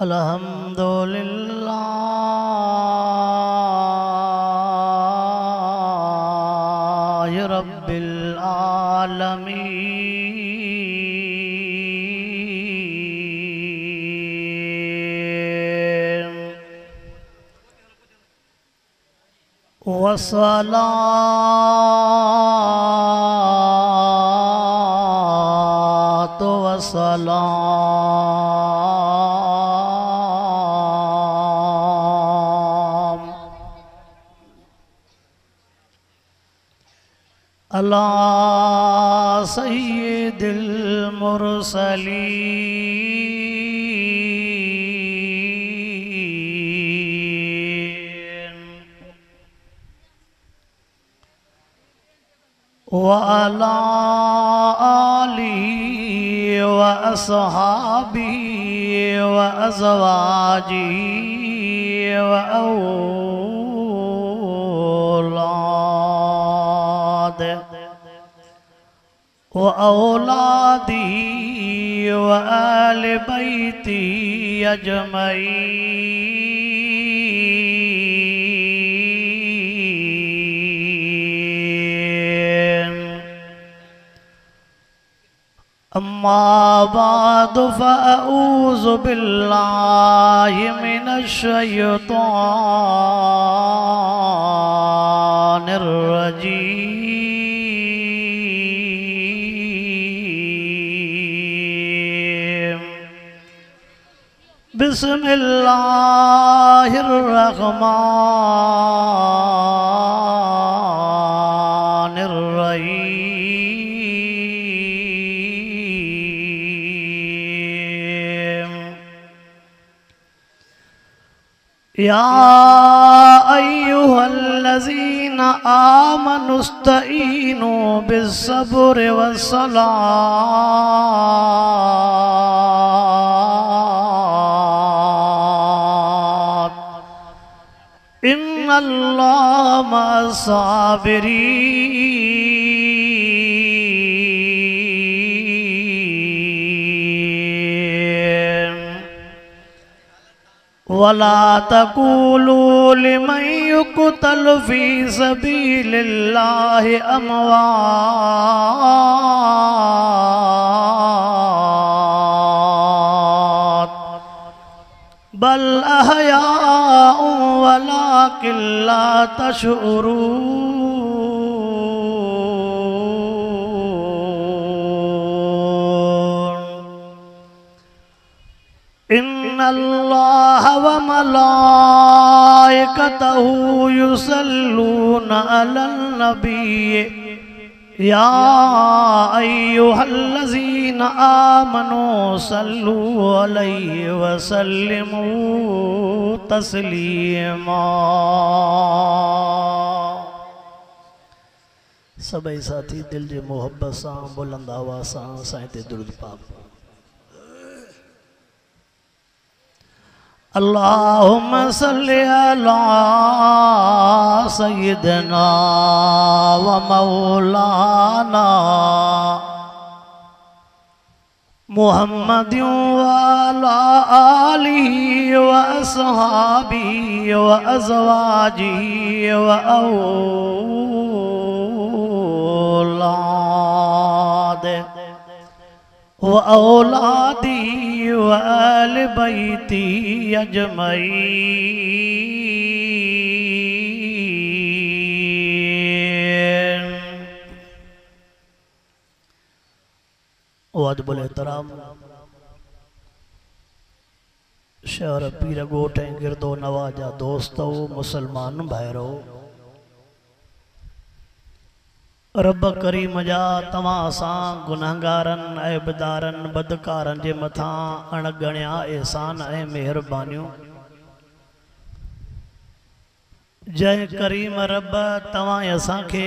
अल्हम्दुलिल्लाहि रब्बिल आलमीन वस्सलातु वस्सलाम अला सय्यिदिल मुरसलीन व अला आलिहि व अस्हाबिहि व अज़वाजिहि व औलादिहि व आले बैति अजमईन अम्मा बादु फ़अऊज़ु बिल्लाहि मिनश शैतानिर रजीम बिस्मिल्लाहिर रहमानिर रहीम या अय्युहल्लज़ीना आमनुस्तईनु बिस्सब्रि वस्सलात इन्नल्लाहा मअस्साबिरीन वला तक़ूलू लिमन युक़तल फ़ी सबीलिल्लाहि अमवात बल अहयाउ वलाकिन ला तशऊरून इन्नल्लाहा व मलाइकतहु युसल्लूना अलन नबी या अय्युहल्लज़ीना आमनू सल्लू अलैहि व सल्लिमू तस्लीमा। सभई साथी दिल जे मोहब्बत सां बुलंद आवाज़ सां साईं ते दुरूद पाक। अल्लाहुम्मा सल्लि अला सय्यिदना व मौलाना मुहम्मदिन व अला आलिहि व अस्हाबिहि व अज़वाजिहि व औलादी व आले बैती अजमईन। वाजिबुल एहतराम शहर पीर गोठ ऐं गिरदो नवाजा दोस्तो मुसलमान भाइरो रब करीम जा तव्हां सां गुनहगारन ऐबदारन बदकारन जे मथां अणगणिया एहसान ऐं मेहरबानियूं जय करीम रब तव्हां असांखे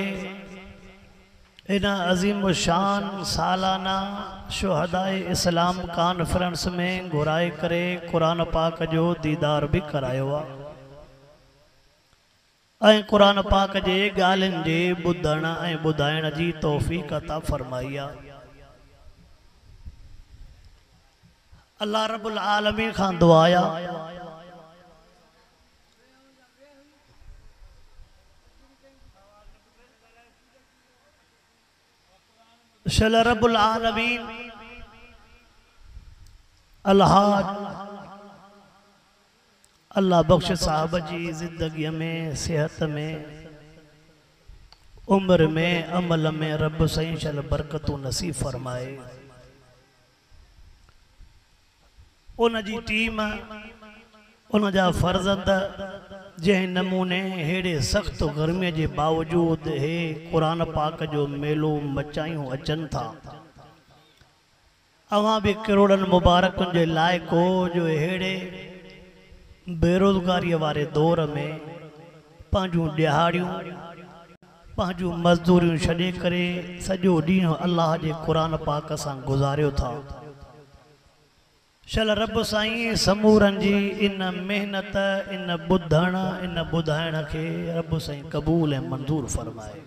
इन अज़ीम शान सालाना शुहदाए इस्लाम कॉन्फ्रेंस में घुराए करे कुरान पाक जो दीदार भी करायो आहे ऐं कुरान पाक जे ॻाल्हियुनि जे ॿुधण ऐं ॿुधाइण जी तौफ़ीक़ अता फरमाई आहे। अल्लाह रब्बुल आलमीन खां दुआया शल रब्बुल आलमीन अल्लाह बख्श साहब जी जिंदगी में, सेहत में, उम्र में, अमल में रब सही शल बरकतू नसीब फरमाए। उन जी टीम, उन जा फर्जंद जंहिं नमूने हेड़े सख्त गर्मी के बावजूद हे कुरान पाक जो मेलो मचायूं अचन था, अवां भी करोड़न मुबारकन के लायको जो हेड़े बेरोजगारी वाले दौर में पंहिंजूं दिहाड़ियों, पंहिंजूं मजदूरियों छॾे करे सॼो ॾींहुं अल्लाह के कुरान पाक सां गुज़ारियो था। शल रब साईं समूरन जी इन मेहनत, इन ॿुधण, इन ॿुधाइण के रब साईं कबूल ऐं मंजूर फरमाए।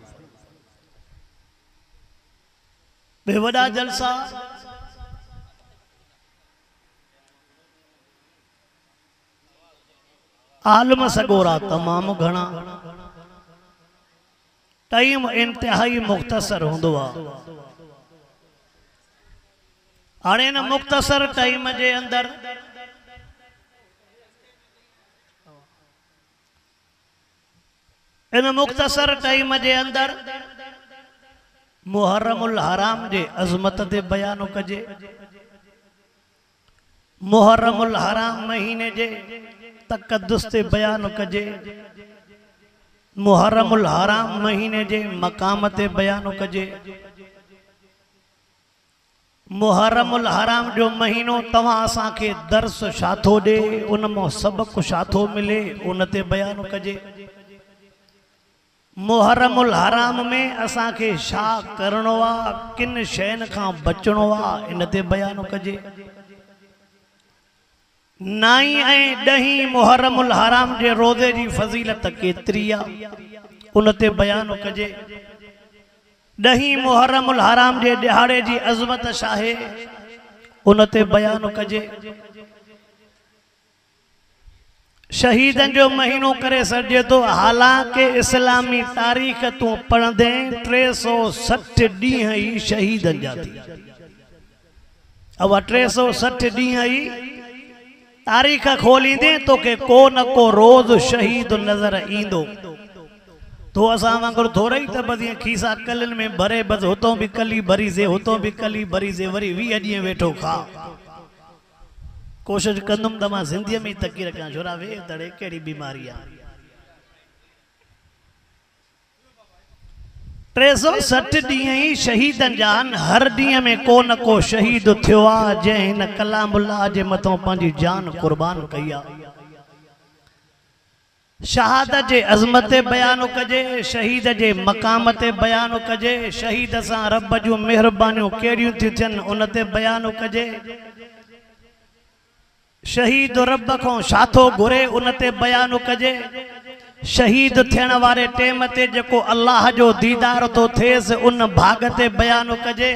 बेवड़ा जलसा आलम सगोरा तमाम घना, टाइम इंतहाई मुख्तसर होंदो आ। हाणे इन मुख्तसर टाइम के अंदर इन मुख्तसर टाइम के अंदर मुहर्रमुल हराम जे अजमत ते बयान कजे। मुहर्रमुल हराम महीने जे तकद्दुस ते बयान कजे। मुहर्रमुल हराम महीने जे मकाम ते बयान कजे। मुहर्रमुल हराम जो महीनो तवां असां के दर्स छाथो दे, उनमो सबक छाथो मिले, उन ते बयान कजे। मुहर्रमुल हराम में असां के छा करणो आ, किन शयन खां बचणो आ, इन ते बयान कजे। 9 ऐं 10 मुहर्रमुल हराम जे रोज़े जी फजीलत केतरी आ, उन ते बयान कजे। 10 मुहर्रमुल हराम जे दिहाड़े जी अजमत शाहे, उन ते बयान कजे। शहीदन जो महीनो करे सजे तो, हालांकि इस्लामी तारीख तू पढ़ंदे 360 ॾींहं ही शहीदन जा थी। अब 360 ॾींहं ही तारीख खोलींदे तो के को न को रोज शहीद नजर ईंदो। तो असां वांगुर थोड़ा ही त बस खीसा कलन में भरे, बस हुतों भी कली भरी से, हुतों भी कली भरी से, वरी 20 ॾींहं वेठो खा। कोशिश कंदुमि त मां ज़िंदगीअ में तकी रखां, छोरा वे तड़े कहिड़ी बीमारी आहे। 360 ॾींहं ही शहीदन जान, हर ॾींहं में को न को शहीद थियो आहे जंहिं हिन कलामुल्लाह जे मथों पंहिंजी जान कुर्बान कई आहे। शहादत जे अज़मत ते बयान कजे, शहीद जे मकाम ते बयान कजे, शहीद सां रब जूं मेहरबानियूं कहिड़ियूं थियूं थियनि उन ते बयान कजे। शहीद रब को छाथो घुरे उन ते बयान कजे। शहीद थियण वारे टेम ते जेको अल्लाह जो दीदार तो थिएसि उन भाग ते बयान कजे।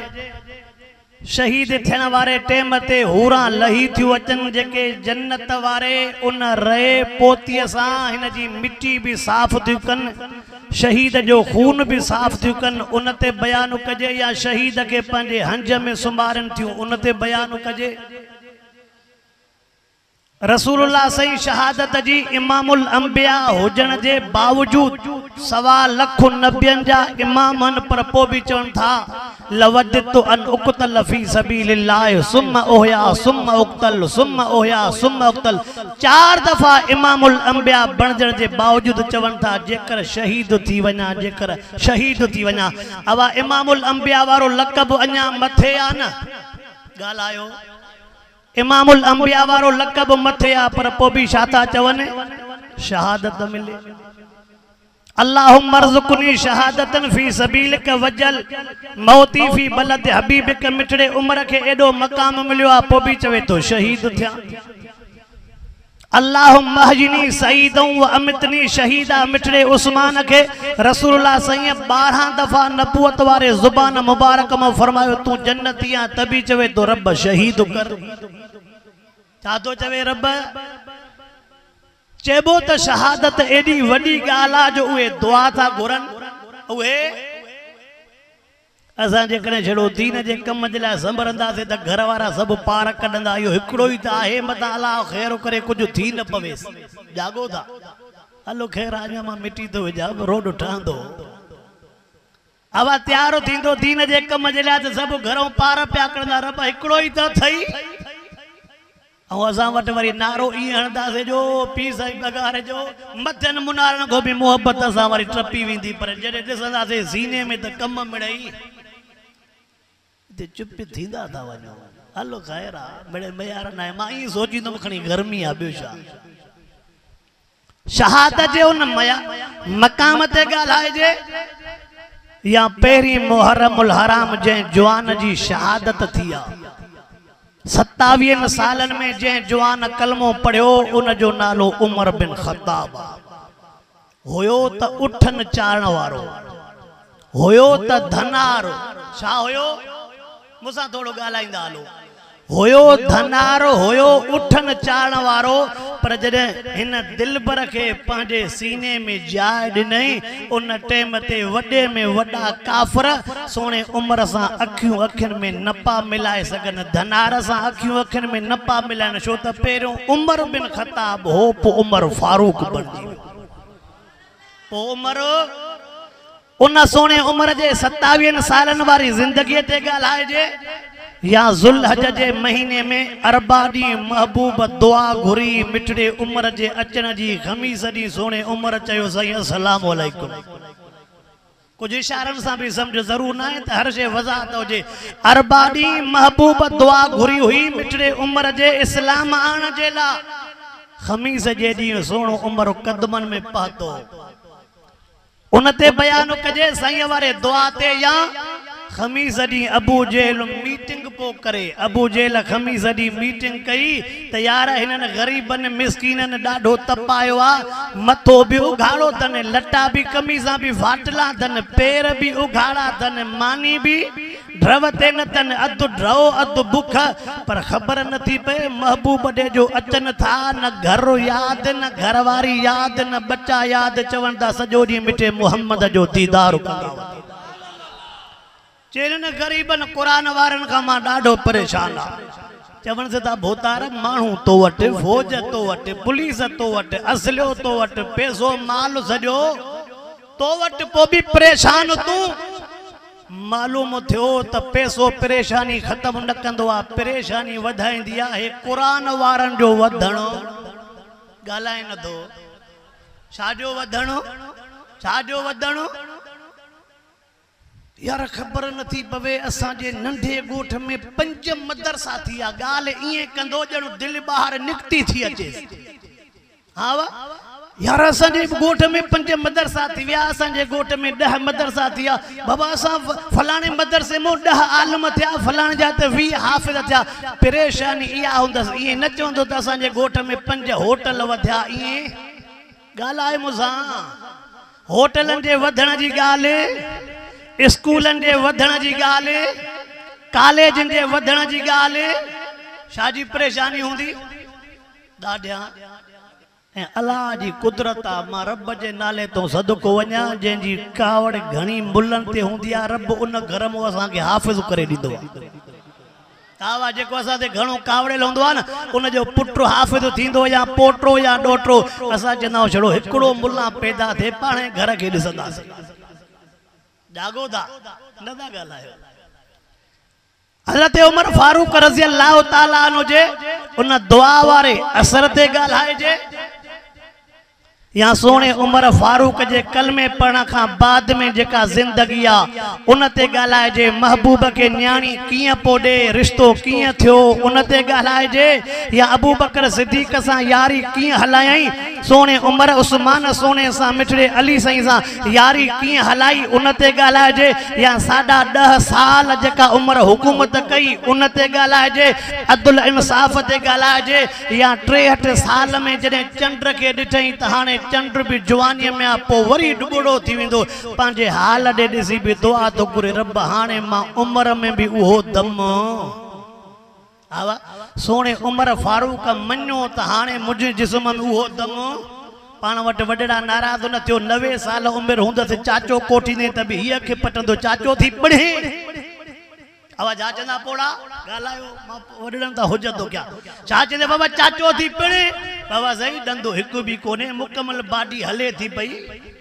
शहीद थियण वारे टेम ते हूरा लही थियूं अचनि जेके जन्नत वारे, उन रहे पोतीअ सां हिन जी मिट्टी भी साफ़ थियूं कनि, शहीद जो खून भी साफ़ थियूं कनि, उन ते बयान कजे। या शहीद के पंहिंजे हंज में सुम्हारनि थियूं, उन ते बयान कजे। रसूलुल्लाह सही शहादत जी इमामुल अंबिया हुजण जे बावजूद 1.25 लाख नबियन जा इमामन, पर पोइ भी चवनि था लवदतु अन उक़तल फी सबीलिल्लाह सुम्मा ओहया सुम्मा उक़तल सुम्मा ओहया सुम्मा उक़तल। 4 दफ़ा इमामुल अंबिया बणजण जे बावजूद चवनि था जेकर शहीद थी वञा, जेकर शहीद थी वञा। अवा इमामुल अंबिया वारो लक़ब अञा मथे आ न, ॻाल्हायो। इमामुल अंबिया वारो लक़ब मथे आ, पर पोइ भी छा था चवनि, शहादत मिले। अल्लाहुम्मा अर्ज़ुक़नी शहादतन फी सबीलिक वजल मौती फी बलद हबीबिक। मिठड़े उम्र के एडो मकाम मिलियो आ, पोइ भी चवे तो शहीद थिया। अल्लाहुम्मा हजनी सईदन व अमितनी शहीदा। मिठड़े उस्मान के रसूलुल्लाह सही 12 दफ़ा नबूवत वारे ज़ुबान मुबारक में फरमायो तू जन्नती आ, तभी चवे तो रब शहीद कर। छा थो चवे रब चेबो त शहादत एडी वडी गाला जो उहे दुआ था घुरन उहे असां जेकॾहिं छड़ो दीन जे कम जे लाइ संभरंदासीं त घर वारा सभु पार कढंदा इहो हिकिड़ो ई त आहे मथां अलाह ख़ैर करे कुझु थी न पवेसि जागो था हलो ख़ैर आज मां मिटी थो विझां रोड ठहंदो आवा तयार थींदो दीन जे कम जे लाइ त सभु घरों पार पिया कढंदा रब हिकिड़ो ई त थई ऐं असां वटि वरी नारो ईअं हणंदासीं जो पीउ साईं पगार जो मथनि मुनारनि खां बि मोहबत सां वरी टपी वेंदी पर जॾहिं ॾिसंदासीं सीने में त कम मिड़ई चुप थींदा था वञो हलो ख़ैर आहे मिड़े मयार न आहे मां ईअं सोचींदुमि खणी गर्मी आहे ॿियो छा शहादत जे उन मक़ाम ते ॻाल्हाइजे या पहिरीं मुहर्रमुल हराम जंहिं जवान जी शहादत थी आहे 27 सालनि में जंहिं जवान कलमो पढ़ियो उन जो नालो उमर बिन ख़त्ताब हुयो त उठन चारण वारो हुयो त धनार छा हुयो मूंसां थोड़ो ॻाल्हाईंदा हलो हुयो धनार हुयो उठन चारण वारो पर जॾहिं हिन दिलबर खे पंहिंजे सीने में जाइ ॾिनई उन टाइम ते वॾे में वॾा काफ़िर सोणे उमर सां अखियूं अखियुनि में न पा मिलाए सघनि धनार सां अखियूं अखियुनि में न पा मिलाइनि छो त पहिरियों उमर बिन ख़त्ताब हो पोइ उमर फारूक बणिजी वियो पोइ उमर उन सोने उमर जे 27 सालनि वारी ज़िंदगीअ ते ॻाल्हाइजे या ज़ुल्हज जे महीने में अरबा ॾींहुं महबूब दुआ घुरी मिठड़े उमर जे अचण जी ख़मीस ॾींहुं सोने उमर चयो साईं अस्सलाम वालेकुम कुछ इशारनि सां भी समझ ज़रूर ना है त हर शइ वज़ाहत हुजे अरबा ॾींहुं महबूब दुआ घुरी हुई मिठड़े उमर जे इस्लाम आण जे लाइ ख़मीस जे ॾींहुं सोनो उमर कदमनि में पहुतो उनते बयान कजे साईं वारे दुआ ते या खमीस दी अबू जेल मीटिंग पो करे अबू जेल खमीस दी मीटिंग कई त यार हिनन गरीबन मिस्कीनन डाढो तपायो आ मथो भी उघाड़ो तने लट्टा भी कमीसा भी फाटला तने पैर भी उघाड़ा तने मानी भी ड्रवते न तने अध ड्रो अध बुख पर खबर न थी पे महबूब दे जो अचन था न घर याद न घरवारी याद न बच्चा याद चवन दा सजो दी मिटे मोहम्मद जो दीदार कंदा चेलन गरीबन कुरान वारन का मां डाढो परेशान आ चवन से ता भोतार मानू तो वट फौज तो वट पुलिस तो वट असलियो तो वट पैसो माल सजो तो वट पो भी परेशान तू मालूम थियो त पैसो परेशानी खत्म न कंदो आ परेशानी वधाईंदी आ हे कुरान वारन जो वधणो गालाए न दो छाजो वधणो छाजो वधणो यार खबर न थी पवे असा जे नंढे गोठ में 5 मदरसा थिया गाल इए कंदो जणो दिल बाहर निकती थी अचे हां वा यार असा जे गोठ में 5 मदरसा थी व्या असा जे गोठ में 10 मदरसा थिया बाबा असा फलाने मदरसे में 10 आलम थिया फलाने जा त 20 हाफिज थिया परेशानी इया हुंदस इए न चवंदो त असा जे गोठ में 5 होटल वध्या इए गालाए मुसा होटलन जे वधण जी गाल स्कूलन जे वधण जी गाल कॉलेजन जे वधण जी गाल शादी परेशानी हुंदी दाढ़िया ए अल्लाह जी कुदरत आ मां रब जे नाले तो सदको वञा जंहिंजी कावड़ घणी मुल्लन ते हुंदी आ रब उन घर में असां के हाफिज करे दीदो आवा जेको असां ते घणो कावड़ेल हुंदो आ न उन जो पुटो हाफिज थींदो या पोटो या डोटो असां चंदा छड़ो हिकड़ो मुल्ला पैदा थे पाणे घर के ॾिसंदासीं जागो दा नदा गालायो हज़रत उमर फारूक रज़ी अल्लाह ताला अन्हु जे उन दुआ वारे असर ते गालाए जे या सोने उमर फारूक जे कलमे पढ़ण का बाद में जेका जिंदगी आ उन ते गालाए जे महबूब के न्याणी किए पोडे रिश्तो किए थियो उन ते गालाए जे या अबू बकर सिद्दीक सा यारी किए हलाई सोने उमर उस्मान सोने सा मिठड़े अली सई सा यारी किए हलाई उन ते गालाए जे या 10.5 साल जेका उमर हुकूमत कई उन ते गालाए जे अदल इंसाफ ते गालाए जे या 63 साल में जने चंद्र के दिठई त हाने चंद्र भी जवानी में आ पो वरी डुबड़ो थी विंदो पांजे हाल दे दिसी भी दुआ तो करे रब हाने मां उम्र में भी उहो दम आवा सोने उमर फारूक मञो त हाणे मुंहिंजे जिस्म में उहो दम पाण वटि वॾड़ा नाराज़ न थियो। 90 साल उमिरि हूंदसि चाचो कोठींदे त बि हीअ खे पटंदो चाचो थी पढ़े आवाज आ चंदा पोड़ा गालायो मां वॾड़न त हुजंदो क्या छा चंदे बाबा चाचो थी पढ़े बाबा सही डंदो हिकु बि कोने मुकमल बाडी हले थी पई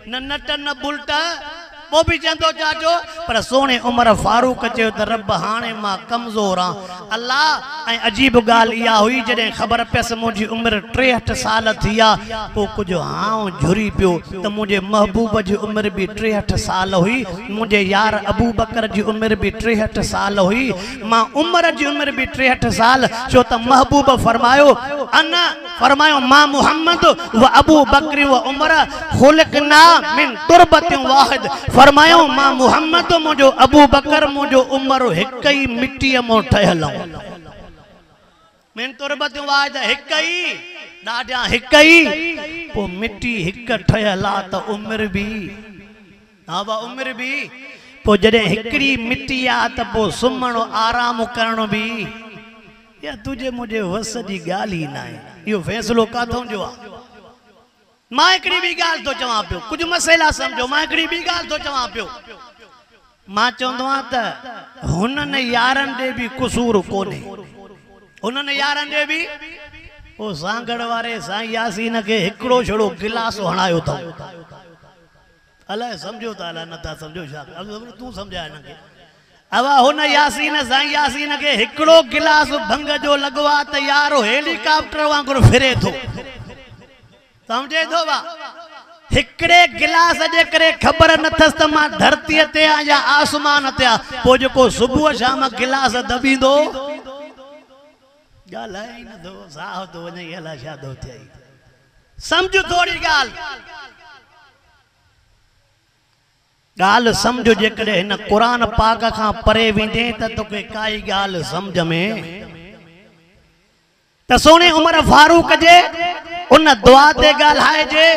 न नट न बुलट वो भी चंदो चाचो पर सोने उमर फारूक चयो त रब हाणे मां कमज़ोर हां अल्लाह। ऐं अजीब ॻाल्हि इहा हुई जॾहिं ख़बर पियसि मुंहिंजी उमिरि 63 साल थी आहे पोइ कुझु हाउ झुरी पियो त मुंहिंजे महबूब जी उमिरि बि 63 साल हुई, मुंहिंजे यार अबू बकर जी उमिरि बि 63 साल हुई, मां उमिरि जी उमिरि बि 63 साल छो त महबूब फरमायो मां मुहम्मद व अबू बकर व उमर खुलकना मिन तुरबत वाहिद फरमायो मां मुहम्मद मुझो अबू बकर मुझो उमर हिक ही मिट्टी मो ठहल मिन तुरबत वाहिद हिक ही डाडा हिक ही पो मिट्टी हिक ठहला त उमर भी हा बा उमर भी पो जडे हिकड़ी मिट्टी आ त पो सुमणो आराम करणो भी या तुझे मुझे वस जी गाल ही ना है यो फैसलो काथों जो आ मां एकड़ी भी गाल तो चवा पियो कुछ मसला समझो मां एकड़ी भी गाल तो चवा पियो मां चवंदो आ त हुनन यारन दे भी कसूर कोने हुनन यारन दे भी ओ सांगड़ वारे साईं यासीन के हिकड़ो छड़ो गिलास हणायो था अल्लाह समझो ता अल्लाह नथा समझो छा अब तू समझा न के अवा हुन यासीन साईं यासीन के हिकड़ो गिलास भंग जो लगवा त यारो हेलीकॉप्टर वांगुर फिरे थो समझे थो बा हिकड़े गिलास जे करे खबर नथस त मां धरती ते आ या आसमान ते आ पो जो सुबह शाम गिलास दबींदो गालाई न दो साह तो वने हला शादो थई समझ थोड़ी गाल समझो जे करे इन कुरान पाक का परे विंदे त तोके काई गाल समझ में त सोने उमर फारूक जे उन दुआ ते गालाए जे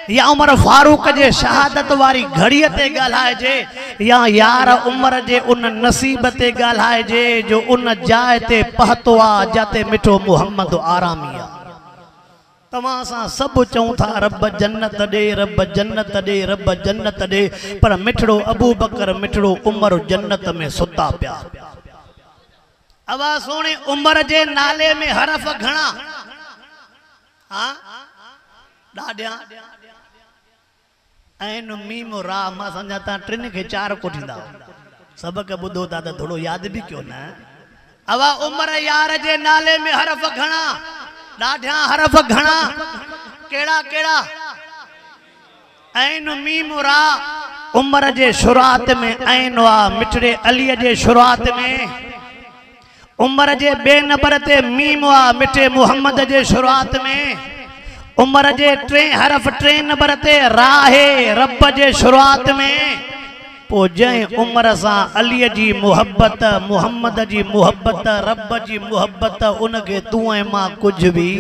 या उमर फारूक जे शहादत वारी घड़ी ते गालाए जे या यार उमर जे उन नसीब ते गालाए जे जो उन जाए ते पहतो आ जाते मिठो मोहम्मद आरामिया तमा सा सब चऊं था रब जन्नत दे रब जन्नत दे रब जन्नत दे पर मिठड़ो अबू बकर मिठड़ो उमर जन्नत में सुता पिया अवा सोने उमर जे नाले में हरफ घणा हाँ डाडिया ऐन मीम रा मां समझा ता ट्रिन के 4 कोठींदा सबक बुधो ता त थोड़ो याद भी क्यों ना अवा उमर यार जे नाले में हरफ घणा डाडिया हरफ घणा केड़ा केड़ा ऐन मीम रा उमर जे शुरुआत में ऐन वा मिठड़े अली जे शुरुआत में उमर जे बे नंबर ते मीम वा मिठे मोहम्मद जे शुरुआत में उमर जे 3 हरफ 3 नंबर ते राहे रब जे शुरुआत में पो जय उमर सा अली जी मोहब्बत मोहम्मद जी मोहब्बत रब जी मोहब्बत उनके तू ऐं मां कुछ भी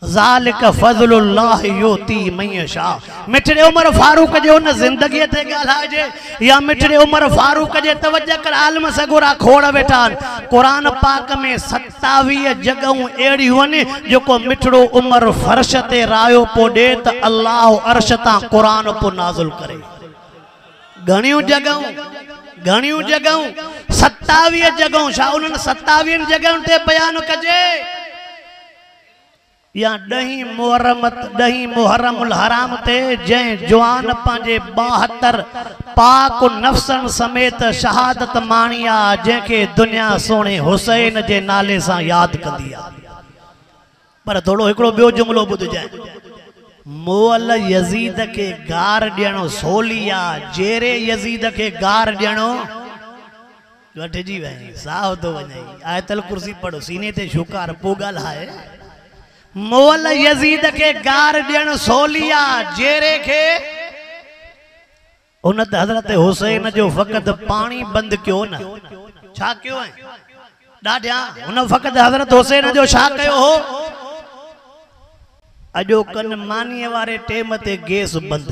ज़ालिक फज़लुल्लाह योती मयशा मिठड़े उमर फारूक जे उन जिंदगी ते गालाए जे या मिठड़े उमर फारूक जे तवज्जो कर आलम सगुरा खोड़ वेठा कुरान पाक में 27 जगहूं एड़ी हुन जो मिठड़ो उमर फर्श ते रायो पो दे त अल्लाह अर्श ता कुरान पो नाज़िल करे घणियों जगहूं 27 जगहूं छा उन 27 जगहूं ते बयान कजे या 10 मुहर्रमुल हराम ते जै जवान पांजे 72 पाक नफ्सन समेत शहादत मानिया जंहिंखे दुनिया सोने हुसैन जे नाले सां याद कंदी आ पर थोड़ो हिकड़ो बियो जुमलो बुधजाए मोल यजीद के गार ॾियणो सोलिया जेरे यजीद के गार ॾियणो वठजी वई साह तो वञई आयतल कुर्सी पढ़ो सीने ते शुकार पो ॻाल्हाए मोल यजीद के गार ॾियण सोलिया जेरे के उन हज़रत हुसैन जो फ़क़त पानी बंद क्यों न छा क्यों है डाडिया उन फ़क़त हज़रत हुसैन जो छा कयो हो अजो कन मानीअ वारे टेम ते गैस बंद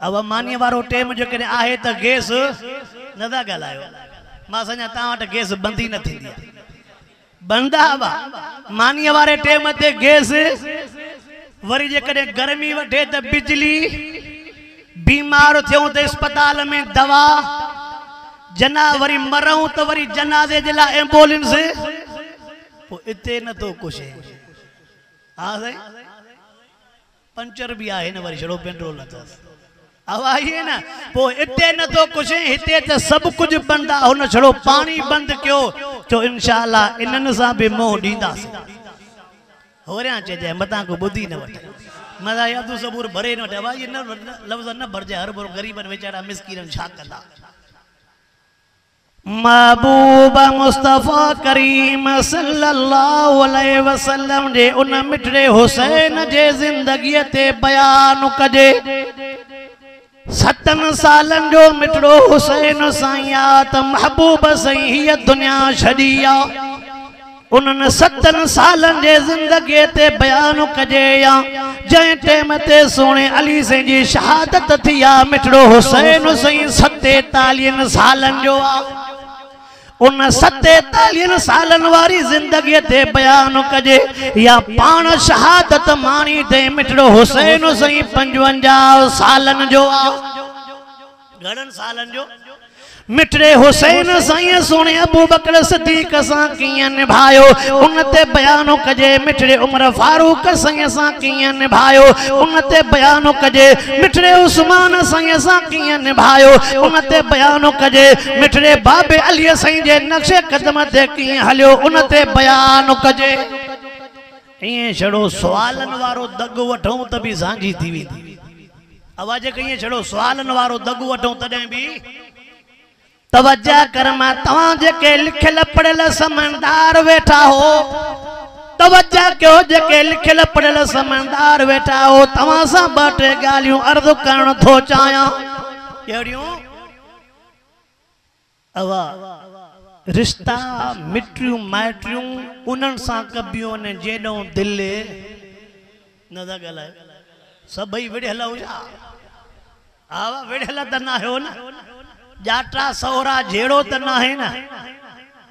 अब मानीअ वारो टेम जो कने आहे त गैस नदा ॻाल्हायो मां सञा तव्हां वटि गैस बंद ही न थींदी बंदा बा मानी वारे टेम ते गैस वरी जे कदे गर्मी वठे त बिजली बीमार थियो त अस्पताल में दवा जना वरी मरऊं त वरी जनाजे जे ला एम्बुलेंस पो इते न तो कुछ हां सही पंचर भी आहे न वरी छड़ो पेट्रोल अथस आवाज़ ना पो इते न तो कुछ हिते त सब कुछ बंदा हुन छड़ो पानी बंद क्यों तो इंशाअल्लाह इनन सा भी मोह दींदास होरिया चजे मता को बुद्धि न वठ मजा याद सबूर भरे न वठ आवाज़ न लफ्ज न भर जाए हर बोर गरीबन बेचारा मिस्किन छा कंदा महबूब मुस्तफा करीम सल्लल्लाहु अलैहि वसल्लम जे उन मिठड़े हुसैन जे जिंदगी ते बयान कजे 7 सालन जो मिठड़ो हुसैन साईं त महबूब साईं हीअ दुनिया छॾिया उन्हनि 7 सालन जे जिंदगी ते बयान कजे या जंहिं टाइम ते सोने अली साईं जी शहादत थी आ मिठड़ो हुसैन साईं 47 सालन जो आ उन 47 सालन वारी जिंदगी ते बयान कजे या पान शहादत मानी ते मिठड़ो हुसैन साईं 55 सालन जो आ घणन सालन जो मिठड़े हुसैन साईं सोने अबू बकर सिद्दीक सां कीअं निभायो उन ते बयान कजे मिठड़े उमर फारूक साईं सां कीअं निभायो उन ते बयान कजे मिठड़े उस्मान साईं सां कीअं निभायो उन ते बयान कजे मिठड़े बाबे अली साईं जे नक्शे कदम ते कीअं हलियो उन ते बयान कजे इए छड़ो सवालन वारो दग वठूं त भी सांझी थी वेंदी आवाज कहीं छड़ो सवालन वारो दग वठूं तॾहिं भी तवज्जा कर मां तवां जेके लिखियल पढ़ियल समझदार वेठा हो तवज्जा कयो जेके लिखियल पढ़ियल समझदार वेठा हो तवां सां 2-3 ॻाल्हियूं अर्ज़ करण थो चाहियां कहिड़ियूं अवा रिश्ता मिट्रियूं माइटियूं उन्हनि सां कबियूं ने जेॾो दिल न था ॻाल्हाए सभई विढ़ियल हुआ आवा विढ़ियल त न आहियो न जाटा सौरा जेड़ो त न है ना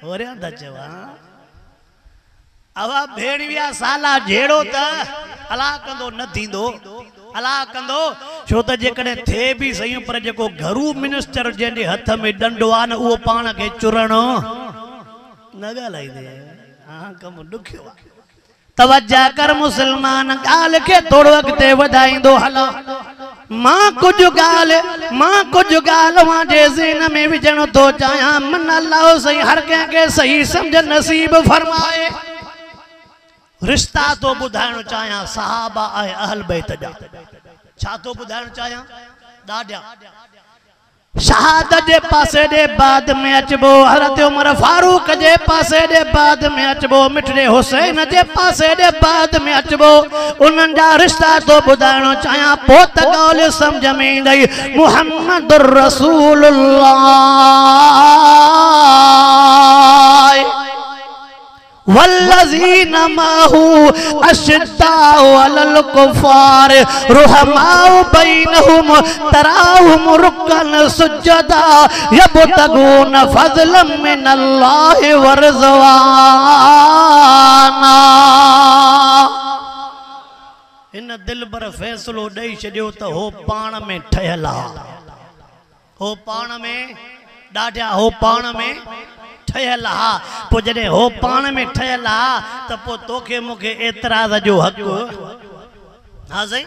होरिया त चवा अवा भेड़िया साला जेड़ो त अला कंदो न थींदो अला कंदो छो त जेकॾहिं थे भी सही पर जेको घरू मिनिस्टर जंहिंजे हथ में डंडो आ न उहो पाण खे चुरण न ॻाल्हाईंदे हां कम ॾुखियो तवज्जा कर मुसलमान ॻाल्हि खे थोरो अॻिते वधाईंदो हला मां कुछ ॻाल्हि जे ज़हन में विझण थो चाहियां मन अल्लाह सही हर कंहिंखे सही समझ नसीब फरमाए रिश्ता तो ॿुधाइण चाहियां सहाबा ऐं अहल बैत जा छा तो ॿुधाइण चाहियां ॾाढा शहादत जे पासे दे बाद में अचबो हज़रत उमर फारूक जे पासे दे बाद में अचबो मिठड़े हुसैन जे पासे दे बाद में अचबो उन्हनि जा रिश्ता तो ॿुधाइणो चाहियां पोइ त ॻाल्हि सम्झ में ईंदई मुहम्मद रसूलुल्लाह वल्लज़ीन माहू अशिद्दाउ अलल कुफ़ार रुहमाउ बैनहुम तराहुम रुक्कन सुज्जदा यब्तगून फज़लन मिनल्लाहि व रिज़वाना इन दिल पर फैसलो ॾेई छॾियो त हो पाण में ठहियल आहे हो पाण में ॾाढा हो पाण में ठहियल हा पो जॾहिं हो पाण में ठहियल हा त पो तोखे मूंखे एतराज़ जो हक़ हा सही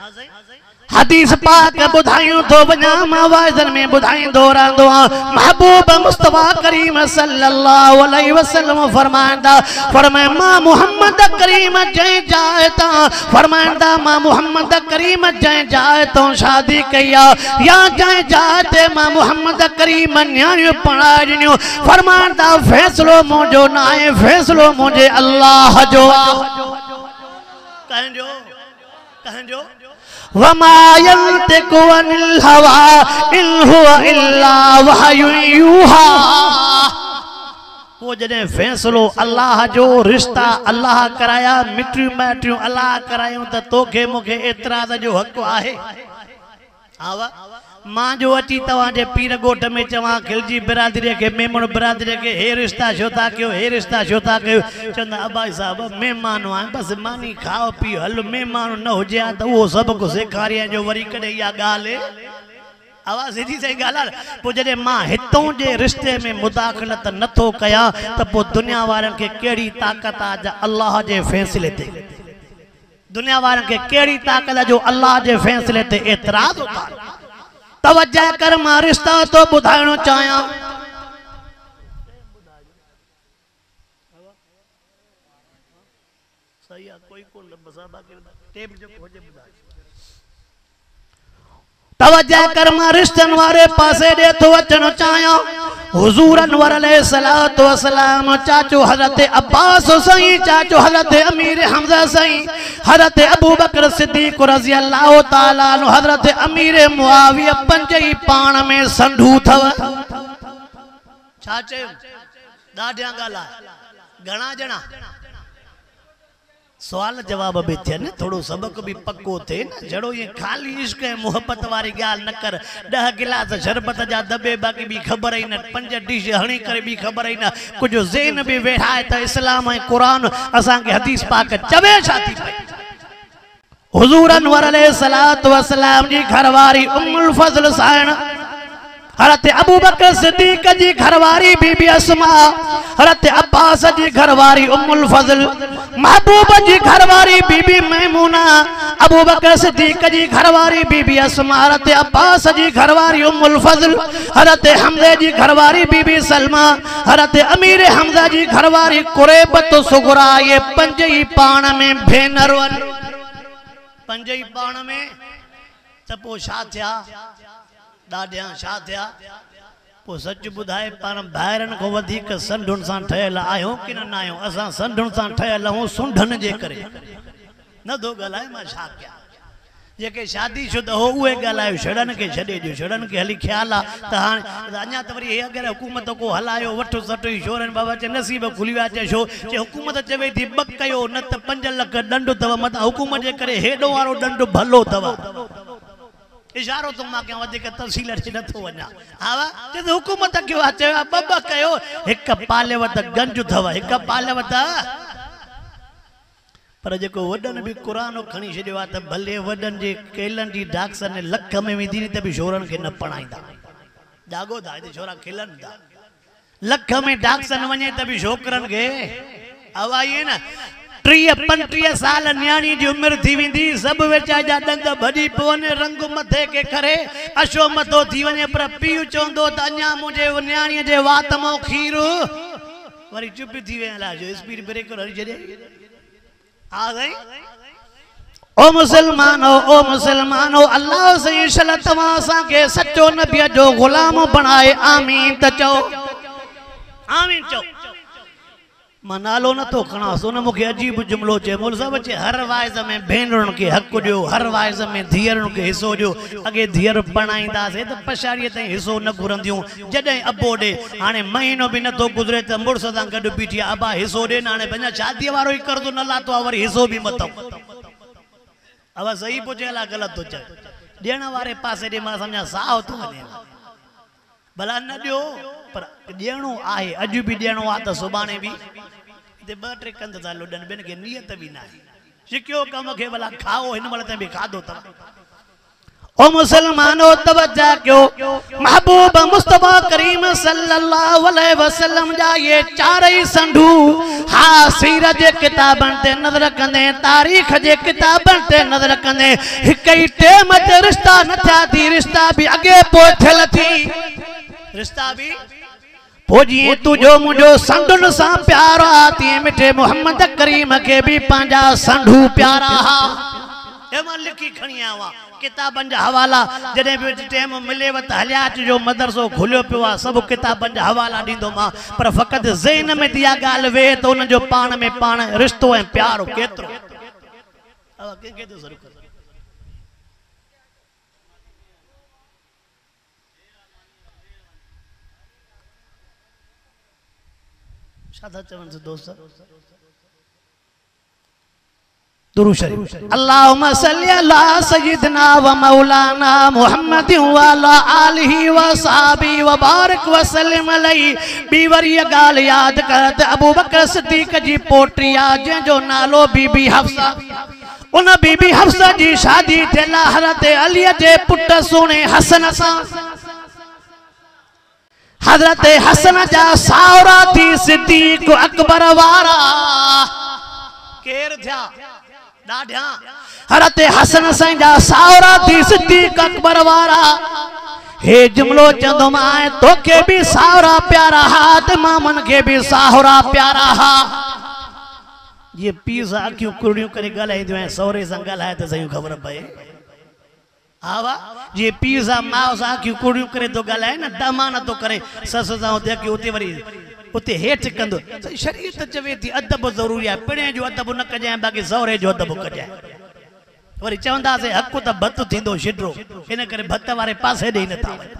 हदीस पाक बुधायूं तो वञा मां वाइज़न में बुधाईंदो रहंदो आहियां महबूब मुस्तफा करीम सल्लल्लाहु अलैहि वसल्लम फरमाए मां मोहम्मद करीम जंहिं जाए तां फरमाईंदा मां मोहम्मद करीम जंहिं जाए तो शादी कया या जंहिं जाए ते मां मोहम्मद करीम न्याणियूं पढ़ाए ॾिनियूं फरमाईंदा फैसलो मुंहिंजो न आहे फैसलो मुंहिंजे अल्लाह जो कंहिंजो वमा यंतिकु अनिल हवा इन हुवा इल्ला वहयुन यूहा वो जॾहिं फैसलो अल्लाह जो रिश्ता अल्लाह कराया मिट्रियूं माइटियूं अल्लाह करायूं त तोखे मूंखे एतराज़ जो हक़ आहे आवा मां जो अची तव्हांजे पीर गोठ में चवां खिलजी बिरादरी के मेमण बिरादरी के हे रिश्ता छो था कयो हे रिश्ता छो था कयो चंदा अबाई साहब मेहमान आहिनि बस मानी खाओ पीओ हल मेहमान न हुजे आ त उहो सभु कुझु सेखारियां जो वरी कॾहिं इहा ॻाल्हि आवाज़ सिधी सही ॻाल्हि आहे पोइ जॾहिं मां हितों जे रिश्ते में मुदाख़लत नथो कयां त पोइ दुनिया वारनि खे कहिड़ी ताक़त आहे जो अल्लाह जे फ़ैसिले ते दुनिया वारनि खे कहिड़ी ताक़त जो अल्लाह जे फ़ैसिले ते एतिराज़ उतार तवज्जो कर मां रिश्ता तो ॿुधाइणो चाहियां सही आहे कोई कोन बसा बाकी टेप जो हो जे ॿुधाए तवज्जो कर मां रिश्तनि वारे पासे ॾे थो अचणो चाहियां हुजूर अनवर अलैहिस्सलातु वस्सलाम चाचो हज़रत अब्बास सही चाचो हज़रत अमीर हमजा सही हज़रत अबू बकर सिद्दीक रज़ी अल्लाह ताला अन्हु हज़रत अमीर मुआविया पंजई पाण में संढू थव छा चयो ॾाढियां ॻाल्हि घणा ॼणा सवाल जवाब भी थे न थोड़ो सबक भी पक्को थे न जड़ो ये खाली इश्क है मोहब्बत वाली गाल न कर 10 गिलास शरबत जा दबे बाकी भी खबर ही न 5 डिश हणी करे भी खबर ही न कुछ ज़हन भी वेठा है त इस्लाम है कुरान असा के हदीस पाक चवे छाती पे हुजूर अनवर अलैहिस्सलातु वस्सलाम जी घरवारी उम्मुल फज़ल सायण हज़रत अबू बकर सिद्दीक जी घरवारी बीबी अस्मा हज़रत अब्बास जी घरवारी उम्मुल फज़ल महबूब जी घरवारी बीबी मैमूना अबू बकर सिद्दीक जी घरवारी बीबी अस्मा हज़रत अब्बास जी घरवारी उम्मुल फज़ल हज़रत हमज़ा जी घरवारी बीबी सलमा हज़रत अमीर हमज़ा जी घरवारी कुरैबत सुगरा ये पंज ही पाण में भेनर पंज ही पाण में त पोइ छा थिया ॾाढियां छा थिया पोइ सच ॿुधाए पाण ॿाहिरनि खां वधीक संढुनि सां ठहियल आहियूं की न आहियूं असां संढुनि सां ठहियल आहियूं सुंढनि जे करे न थो ॻाल्हाए मां छा कयां जेके शादीशुदा हो उहे ॻाल्हायो छड़नि खे छॾे ॾियो छड़नि खे हली ख़्यालु आहे त हाणे अञा त वरी हे अगरि हुकूमत को हलायो वठो सठो शोरनि बाबा चए नसीब खुली विया चए छो चए हुकूमत चवे थी ॿ कयो न त 5 लख ॾंढ अथव मथां हुकूमत जे करे हेॾो वारो ॾंढ भलो अथव इशारो तो मां क्या वधीक तफसील थे न थो वञा हा जे हुकूमत कयो आहे चयो ॿ कयो हिक पालेव त गंज अथव हिक पालेव त पर जेको वॾनि बि क़ुरान खणी छॾियो आहे त भले वॾनि जे केलनि जी डाक्सन ने लख में विधी त बि छोरनि खे न पढ़ाईंदा जागो था हिते छोरा खिलनि था लख में डाक्सन वञे त बि छोकिरनि खे हवा इहे न 30-35 साल न्याणी जी उम्र थी वेंदी सब वेचा जा दंद भॼी पवनि रंग मथे के करे अशो मथो थी वञे पर पीउ चवंदो त अञा मुंहिंजे न्याणीअ जे वात मां खीर वरी चुप थी वेंदा जो स्पीड ब्रेकर हणी छॾे हा साईं ओ मुसलमानो अल्लाह सही शल तव्हां असांखे सचो नबीअ जो ग़ुलाम बणाए आमीन त चओ आमीन चओ मां नालो न तो खणांसि उन मूंखे अजीब जुमिलो चयो मोल साहब चए हर वाइज़ में भेनरुनि खे हक़ ॾियो हर वाइज़ में धीअरुनि खे हिसो ॾियो अॻे धीअर पढ़ाईंदासीं त पछाड़ीअ ताईं हिसो न घुरंदियूं जॾहिं अबो ॾे हाणे महीनो बि नथो गुज़रे त मुड़ुस सां गॾु बीठी आहे अबा हिसो ॾे न हाणे पंहिंजा शादीअ वारो ई कर्ज़ु न लाथो आहे वरी हिसो बि मथो अब सही थो चए अलाए ग़लति थो चए ॾियण वारे पासे ॾे मां सम्झा साहु थो वञे भला न ॾियो पर ॾियणो आहे अॼु बि ॾियणो आहे त सुभाणे बि हिते 2-3 कंद था लुॾनि ॿियनि खे नियत बि न आहे सिकियो कम खे भला खाओ हिन महिल ताईं बि खाधो अथव ओ मुसलमानो तवज्जो कयो महबूब मुस्तफा करीम सल्लल्लाहु अलैहि वसल्लम जा ये चारई संढू हा सीरत जे किताबनि ते नज़र कंदे तारीख़ जे किताबनि ते नज़र कंदे हिक ई टेम ते रिश्ता न थिया थी रिश्ता बि अॻे पोइ थियल थी रिश्ता भी पोजी तुझो मुझो संढुन सा प्यार आती मिठे मोहम्मद करीम के भी पंजा संढू प्यारा ए मां लिखी खणी आवा किताबन जा हवाला जडे भी टाइम मिले वत हलियाच जो मदरसो खुलियो पियो आ सब किताबन जा हवाला दींदो मां पर फकत ज़हन में दिया गाल वे तो उन जो पान में पान रिश्तो है प्यार केतरो अब के तो जरूर शादा चवन से दोस्त दुरूद शरीफ। अल्लाहुम्मा सल्ली अला सय्यिदना व मौलाना मुहम्मद व अला आलिहि व सहाबी व बारिक व सल्लिम अलैहि। बीवरी गाल याद कर त अबू बकर सिद्दीक जी पोटी आ जंहिंजो नालो बीबी हफ्सा। उन बीबी हफ्सा जी शादी थियल हज़रत अली जे पुट सुणे हसन सां। हज़रत हसन जा सावरा थी सिद्दीक अकबर वारा। केर थिया ॾाढा। हज़रत हसन साईं जा सावरा थी सिद्दीक अकबर वारा। हे जुमलो चंदो मां तोखे भी सावरा प्यारा हा त मामन के भी सावरा प्यारा हा। ये पीउ सां अखियूं कुड़ियूं करे ॻाल्हाईंदियूं आहिनि, सहुरे सां ॻाल्हाए त सही ख़बर पए। हा वाह, जे पीउ सां माउ सां अखियूं कुड़ियूं करे थो ॻाल्हाए न, दमा नथो करे ससु सां हुते अखियूं उते वरी उते हेठि कंदो। शरीयत चवे थी अदब ज़रूरी आहे, पिणे जो अदब न कजांइ बाक़ी सहुरे जो अदब कजांइ। वरी चवंदासीं हक़ त भत थींदो शिड्रो, इन करे भत वारे पासे ॾेई नथा वञनि।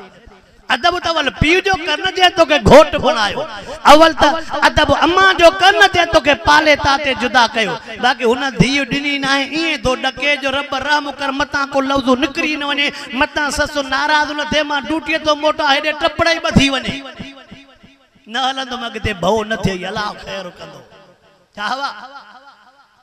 अदब त अवल पीउ जो कर न जे तोखे घोट बणायो, अवल त अदब अम्मा जो कर न जे तोखे पाले ताते जुदा कयो। बाक़ी हुन धीउ ॾिनी न आहे ईअं थो ॾके जो रब रहम कर मतां को लफ़्ज़ निकिरी न वञे, मतां ससु नाराज़ न थिए, मां ड्यूटीअ तो मोटा हेॾे टपड़े ई ॿधी वञे, न हलंदुमि अॻिते भउ न थिए, अलाह ख़ैर कंदो। छा वा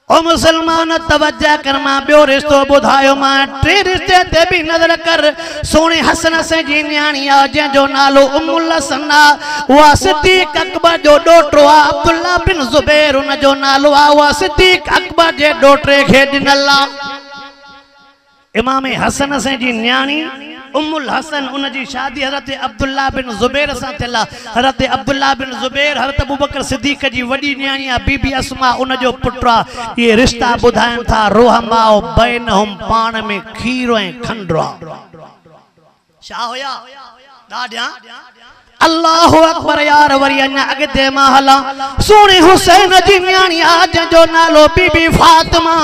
ओ मुसलमान तवज्जो कर, मां ॿियो रिश्तो ॿुधायो, मां टे रिश्ते ते भी नज़र कर। सोणे हसन से जी न्याणी आ जंहिंजो नालो उम्मुल हसन आ। उहा सिद्दीक अकबर जो ॾोटो आ। अब्दुल्ला बिन ज़ुबैर उन जो नालो आ। उहा सिद्दीक अकबर जे ॾोटरे खे ॾिनल आ। इमाम हसन से जी न्याणी उम्मुल हसन उन जी शादी हज़रत अब्दुल्ला बिन ज़ुबैर सां थियल आहे। हज़रत अब्दुल्ला बिन ज़ुबैर हज़रत अबू बकर सिद्दीक जी वॾी न्याणी आहे। बीबी अस्मा उन जो पुटु आहे। इहे रिश्ता ॿुधाइनि था रोहमाओ बैनहुम, पाण में खीर ऐं खंडु आहे। छा हुया ॾाढा। अल्लाहु अकबर यार। वरी अञा अॻिते मां हलां। सोणे हुसैन जी न्याणी आ जंहिंजो नालो बीबी फातिमा।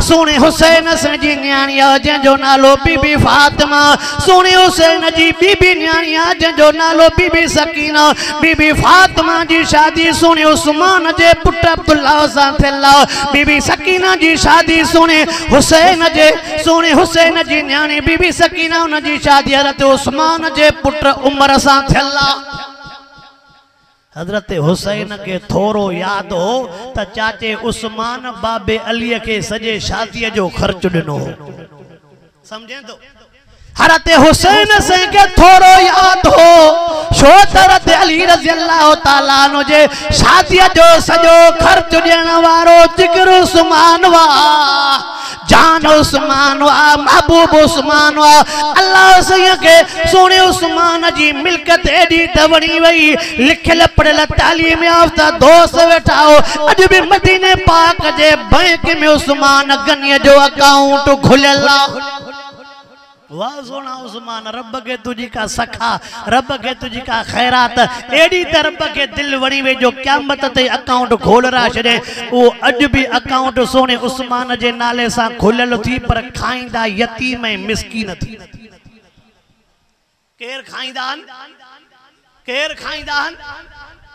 सोणे हुसैन जी न्याणी आ जंहिंजो नालो बीबी फातिमा। सोणे हुसैन जी बीबी न्याणी आ जंहिंजो नालो बीबी सकीना। बीबी फातिमा जी शादी सोणे उस्मान जे पुट अब्दुल्ला सां थियल आहे। बीबी सकीना जी शादी सोणे हुसैन जी न्याणी बीबी सकीना उन जी शादी हज़रत उस्मान जे पुट उमर सां थियल आहे। हज़रत हुसैन के थोरो याद हो त चाचे उस्मान बाबे अलीअ के सॼे शादीअ जो ख़र्च ॾिनो हो। समझे तो हज़रत हुसैन से के थोरो याद हो छो त हज़रत अली रज़ी अल्लाह ताला अन्हु जे शादीअ जो सॼो ख़र्च ॾियण वारो जिगर उस्मान वा, जान उस्मान वा, महबूब उस्मान वा। अल्लाह सईं के सोने उस्मान जी मिल्कत एडी त वणी वई, लिखियल पढ़ियल तालीम याफ़्ता दोस्त वेठा हो। अॼु भी मदीने पाक जे बैंक में उस्मान गनीअ जो अकाउंट खुलियल आहे। वाह सोना उस्मान, रब के तुझी का सखा, रब के तुझी का खैरात एडी त रब के दिल वणी वे जो क़यामत ते अकाउंट खोल रहा छे। वो अज भी अकाउंट सोने उस्मान जे नाले सां खुलियल थी, पर खाईंदा यतीम ऐं मिस्कीन थी। केर खाईंदान, केर खाईंदान?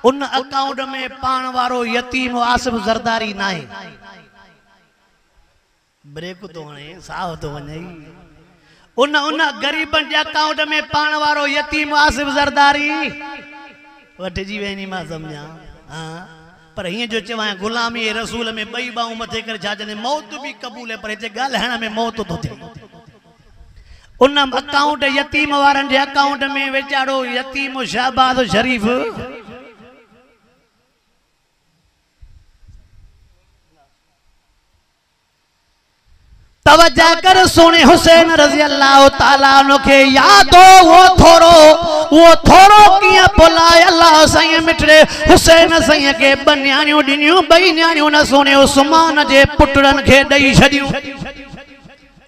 उन अकाउंट में पाण वारो यतीम आसिफ ज़रदारी नाहे। ब्रेक तो हणे साह तो वणे। उन गरीबन जे अकाउंट में पाण वारो यतीम आसिफ ज़रदारी वठजी वेनी। मां समझा हां, पर हिं जो चवां गुलामी रसूल में बई बाऊं मथे करे छा चने मौत भी कबूल है, पर जे ॻाल्हाइण में मौत तो थे। उन अकाउंट यतीम वारन जे अकाउंट में वेचारो यतीम शहबाज शरीफ तवज्जो कर। सोने हुसैन रज़ी अल्लाह ताला अन्हु के याद हो वो थोरो किया बुलाए अल्लाह सईं मिठड़े हुसैन सईं के बन्याणियों ॾिनियूं, बई न्याणियों न सोने उस्मान जे पुटड़न के ॾेई छॾियूं।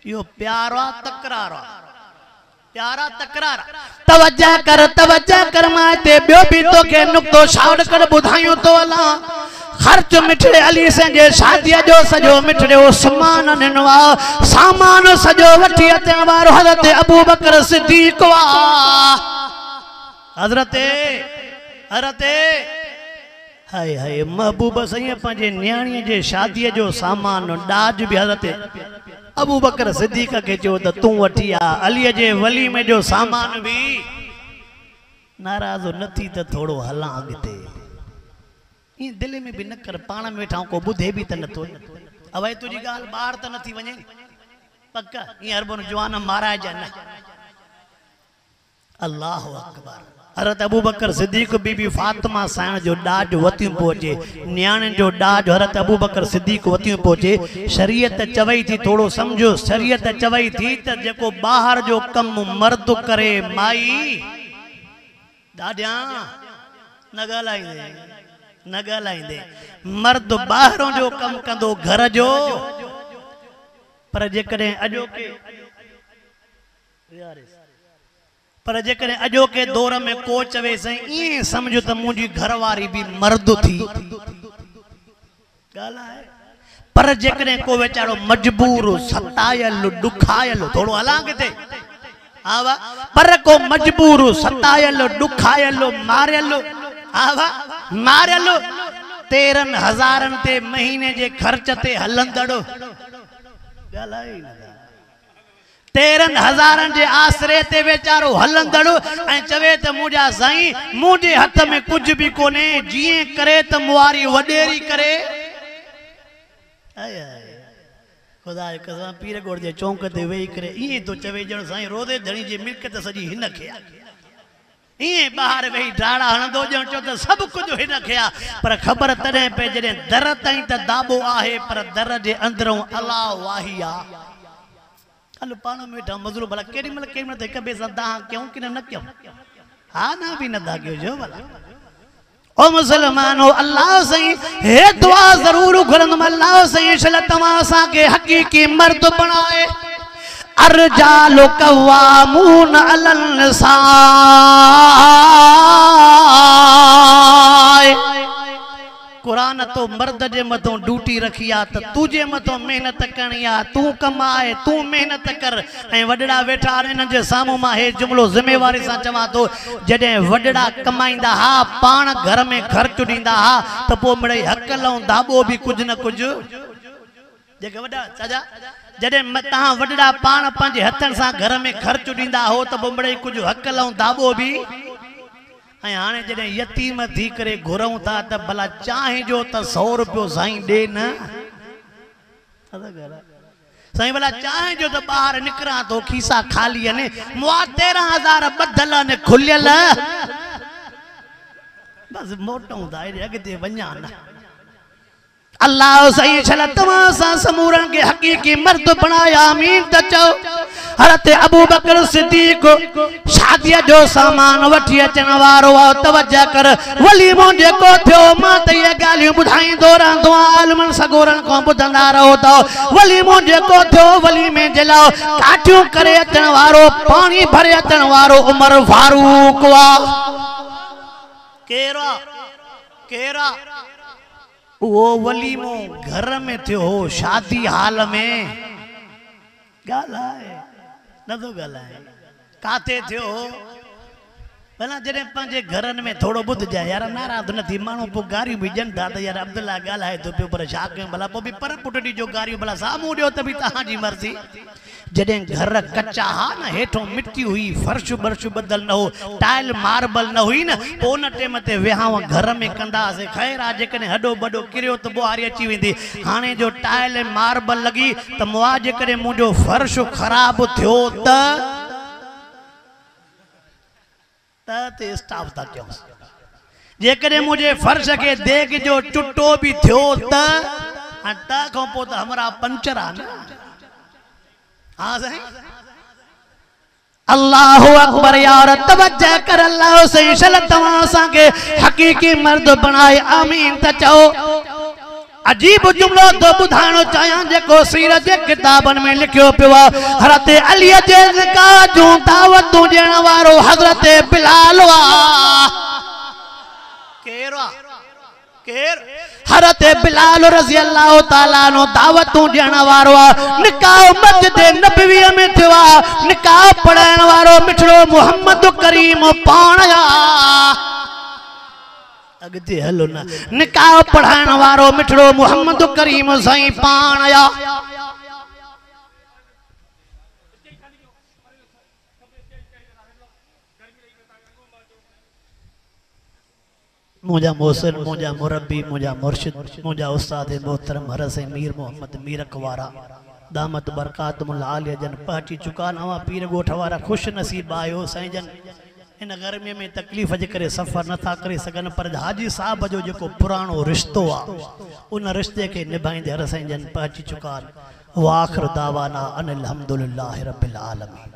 यो प्यारा तकरार, प्यारा तकरार। तवज्जो कर मां ते ॿियो भी तो के नुक्तो शावड़ कर ॿुधायूं तो अला। खर्च मिठड़े अली से जे शादीअ जो सॼो मिठड़े उस्मान ॾिनो आहे। सामान सॼो वठी अचण वारो हज़रत अबू बकर सिद्दीक वा। हज़रत हाय हाय महबूब सही पंहिंजे न्याणीअ जे शादीअ जो सामान ॾाज बि हज़रत अबू बकर सिद्दीक़ खे चयो त तूं वठी आ। अलीअ जे वलीमे जो सामान बि नाराज़ न थी त थोरो हलां अॻिते। ईअं दिलि में बि न कर, पाण में वेठा को ॿुधे बि त नथो। अवई तुंहिंजी ॻाल्हि ॿाहिरि त नथी वञे पक, ईअं अरबन जवान माराइजा न। अल्लाह अकबर। हज़रत अबू बकर सिद्दीक़ बीबी फातिमा साइण जो ॾाज वतियूं पहुचे, न्याणियुनि जो ॾाज हज़रत अबू बकर सिद्दीक़ वतियूं पहुचे। शरीयत चवई थी, थोरो सम्झो, शरीयत चवई थी त जेको ॿाहिरि जो कमु मर्द करे माई ॾाढिया न ॻाल्हाईंदे न ॻाल्हाईंदे, मर्द ॿाहिरों जो कमु कंदो घर जो। पर जेकॾहिं अॼोके दौर में को चवे साईं ईअं सम्झो त मुंहिंजी घरवारी बि मर्द थी ॻाल्हि आहे। पर जेकॾहिं को वीचारो मजबूर सतायल ॾुखायल, थोरो हलां किथे आवा, पर को मजबूर सतायल ॾुखायल मारियल आवा मारियल 13,000 ते महीने जे ख़र्च ते हलंदड़ ॻाल्हाई 13,000 जे आसरे ते वीचारो हलंदड़ ऐं चवे त मुंहिंजा साईं मुंहिंजे हथ में कुझु बि कोन्हे, जीअं करे त मुआरी वॾेरी करे। खुदा कसम पीर गोड़ जे चौंक ते वेही करे ईअं तो चवे ॼण साईं रोदे धणी जी मिल्कियत सॼी हिन खे आहे। ईअं ॿाहिरि वेही ढाड़ा हणंदो ॼण चओ त सभु कुझु हिन खे आहे। पर ख़बर तॾहिं पए जॾहिं दर ताईं त दाबो आहे, पर दर जे अंदरूं अला वाही आहे। हलो पाण में वेठा मज़ूर भला केॾी महिल त हिक ॿिए सां दाह कयूं की न कयूं? हा न बि न दागियो जो भला। ओ मुसलमानो, अल्लाह सही हे दुआ ज़रूर घुरंदुमि, अल्लाह सही शल तव्हां असांखे हक़ीक़ी मर्द बणाए। अर्जालु कवामून अलल निसा, कुरान तो मर्द जे मथों ड्यूटी रखी आ त तुझे मथों मेहनत करणी आ, तू कमाए, तू मेहनत कर। ऐं वडड़ा वेठा आहिनि जे साम्हूं मां हे जुमलो ज़िम्मेवारी सां चवां थो, जॾहिं वडड़ा कमाईंदा हा पाण घर में ख़र्च ॾींदा हा त पोइ मिड़ई हक लऊं दाबो बि कुझु न कुझु जेके वॾा चाचा जॾहिं तव्हां वडड़ा पाण पंहिंजे हथनि सां घर में ख़र्च ॾींदा हो त पोइ मिड़ई कुझु हक लऊं दाबो बि। ऐं हाणे जॾहिं यतीम थी करे घुरूं था त भला चाहे जो त 100 रुपयो साईं ॾे न साईं, भला चाहे जो त ॿाहिरि निकिरां थो खीसा ख़ाली आहिनि, मुआ 13,000 ॿधल आहिनि खुलियल, बसि मोटूं था अॻिते वञा न। अल्लाह सही छल तव्हां सां समूरन के हक़ीक़ी मर्द बनाया, आमीन त चओ। हज़रत अबू बकर सिद्दीक़ शादीअ जो सामान वठी अचण वारो आहे। तवज्जो कर, वलीमो जेको थियो मां त इहे ॻाल्हियूं ॿुधाईंदो रहंदो आहियां, आलिमनि सगोरनि खां ॿुधंदा रहो था। वलीमो जेको थियो वलीमे जे लाइ काठियूं करे अचण वारो, पाणी भरे अचण वारो उमर फारूक आहे। केरा केरा वो वलीमो घर में थियो हो, शादी हाल में ॻाल्हाए नथो ॻाल्हाए काथे थियो हो। भला जॾहिं पंहिंजे घरनि में थोरो ॿुधजाए यार, नाराज़ न थी माण्हू पोइ गारियूं बि ॾियनि था त यार अब्दुल्ला ॻाल्हाए थो पियो, पर छा कयूं भला पोइ बि पर पुट ॾिजो गारियूं, भला साम्हूं ॾियो त बि तव्हांजी मर्ज़ी। जॾहिं घर कच्चा हा न, हेठों मिट्टी हुई, फर्श बर्श बदल न हो, टाइल मार्बल न हुई न, पोइ उन टाइम ते विहांव घर में कंदासीं। ख़ैर आहे जेकॾहिं हॾो बॾो किरियो त ॿुहारी अची वेंदी। हाणे जो टाइल मार्बल लॻी त मुआ जेकॾहिं मुंहिंजो फर्श ख़राब थियो त स्टाफ था कयूं, जेकॾहिं मुंहिंजे फर्श खे देग जो चुटो बि थियो त खां पोइ त हमरा पंचर आहे न। हाँ साईं, अल्लाह अकबर यार तवज्जो कर, अल्लाह सही शल तव्हां असांखे हक़ीक़ी मर्द बणाए, आमीन त चओ। अजीब जुमलो तो ॿुधाइणो चाहियां जेको सीरत जे किताबनि में लिखियो पियो आहे। हज़रत अली जे निकाह जूं दावतूं ॾियण वारो हज़रत बिलाल आहे। केरु आहे? केरु? हज़रत बिलाल रज़ी अल्लाह ताला नो दावतूं ॾियण वारो आहे। निकाह मस्जिद नबवी में थियो आहे। निकाह पढ़ाइण वारो मिठड़ो मोहम्मद करीम पाण आहे। अगते हलो ना निकाह पढ़ाइण वारो मिठड़ो मोहम्मद करीम साईं पाण आया। मुझा मोहसिन, मुझा मुरब्बी, मुझा मुर्शिद, मुझा उस्ताद मोहतरम हरस मीर मोहम्मद मीर अकवारा दामत बरकातुल आलिया जन पहुंची चुका। नवा पीर गोठ वारा खुश नसीब आयो साईं जन इन गर्मी में तकलीफ़ जे करे सफ़र नथा करे सघन, पर हाजी साहब जो जेको पुराणो रिश्तो आहे उन रिश्ते के निभाईंदे हर साईं जन पहुंची चुका। वाखिर दावाना अनिल हम्दुलिल्लाहि रब्बिल आलमीन।